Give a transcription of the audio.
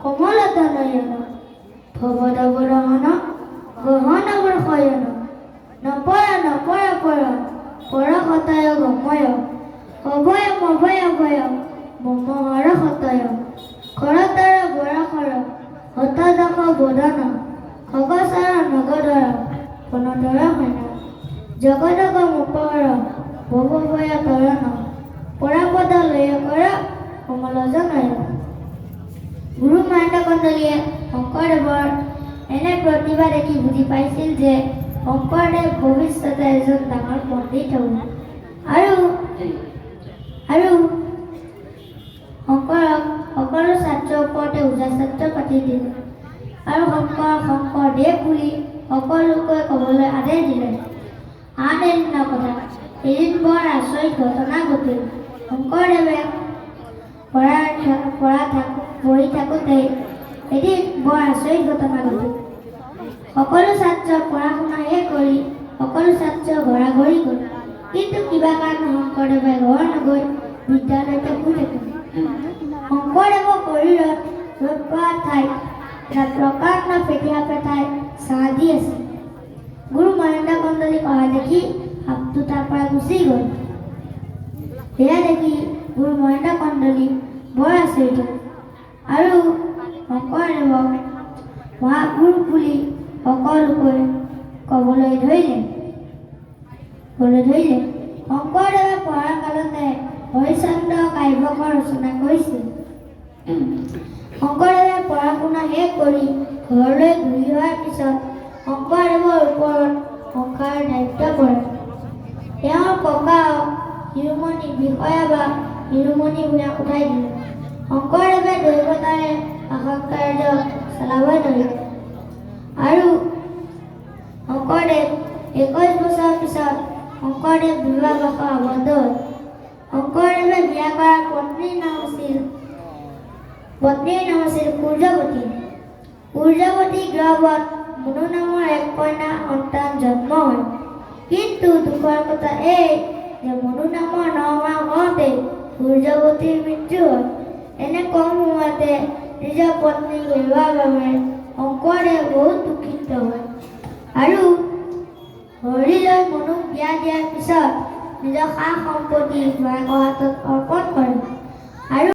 কমলতা নয়ন ভবদবৰহন গহনবৰ শয়ন নপৰা নপৰা পৰশতয় গময় অভয় অভয় অভয় মমহৰ সতয় কৰতৰ বৰসৰ হতদশ বদন খগচৰ নগধৰ কনধৰ সৈন্য জগদগ মুপৰ বহুভয় তৰণ পৰাপদ লয় কৰ কমল জনয়। গুৰু মহেন্দ্ৰ কন্দলীয়ে শংকৰদেৱৰ এনে প্ৰতিভা দেখি বুজি পাইছিল যে শংকৰদেৱ ভৱিষ্যতে এজন ডাঙৰ পণ্ডিত হ'ব আৰু শংকৰক সকলো ছাত্ৰৰ ওপৰতে ওজা ছাত্ৰ পাতি দিলে আৰু শংকৰদেৱ বুলি সকলোকে ক'বলৈ আদেশ দিলে। আন এদিনৰ কথা, এদিন বৰ আচৰিত ঘটনা ঘটিল। শংকৰদেৱে পঢ়ি থাকোঁতে এদিন বৰ আচৰিত ঘটনা ঘটিল। সকলো ছাত্ৰ পঢ়া শুনা শেষ কৰি সকলো ছাত্ৰ ঘৰা ঘৰি গ'ল, কিন্তু কিবা কাৰণত শংকৰদেৱে ঘৰ নগৈ বিদ্যালয়তে শুই থাকিল। শংকৰদেৱৰ শৰীৰত ৰ'দ পৰা ঠাইত এটা প্ৰকাণ্ড ফেটিয়া পেটাই ছাঁ দি আছে। গুৰু মহেন্দ্ৰ কন্দলীক অহা দেখি সাপটো তাৰ পৰা গুচি গ'ল। সেয়া দেখি গুৰু মহেন্দ্ৰ কন্দলী বৰ আচৰিত হ'ল আৰু শংকৰদেৱক মহাপুৰুষ বুলি সকলোকৈ ক'বলৈ ধৰিলে। শংকৰদেৱে পঢ়াৰ কালতে হৰিচন্দ্ৰ কাব্যকৰ ৰচনা কৰিছিল। শংকৰদেৱে পঢ়া শুনা শেষ কৰি ঘৰলৈ ঘূৰি অহাৰ পিছত শংকৰদেৱৰ ওপৰত সংসাৰৰ দায়িত্ব পৰে। তেওঁৰ ককাক শিৰোমণি বিষয়া বা শিৰোমণি ভূঞাক উঠাই দিলে। শংকৰদেৱে দৈৱতাৰে শাসন কাৰ্য চলাবলৈ ধৰিলে আৰু শংকৰদেৱ 21 বছৰৰ পিছত শংকৰদেৱ বিবাহবৰ্ষ আবদ্ধ হ'ল। শংকৰদেৱে বিয়া কৰা পত্নীৰ নাম আছিল সূৰ্যৱতী। সূৰ্যৱতী গৰ্ভত মুনু নামৰ এক কন্যা সন্তান জন্ম হয়। কিন্তু দুখৰ কথা এই যে মুনু নামৰ 9 মাহ হওঁতে সূৰ্যৱতীৰ মৃত্যু হয়। এনে কম সময়তে নিজৰ পত্নীক হেৰুৱাৰ বাবে শংকৰদেৱ বহুত দুখিত হয় আৰু হৰিলৈ মুনুক বিয়া দিয়াৰ পিছত নিজৰ সা সম্পত্তি জোঁৱায়েকৰ হাতত অৰ্পণ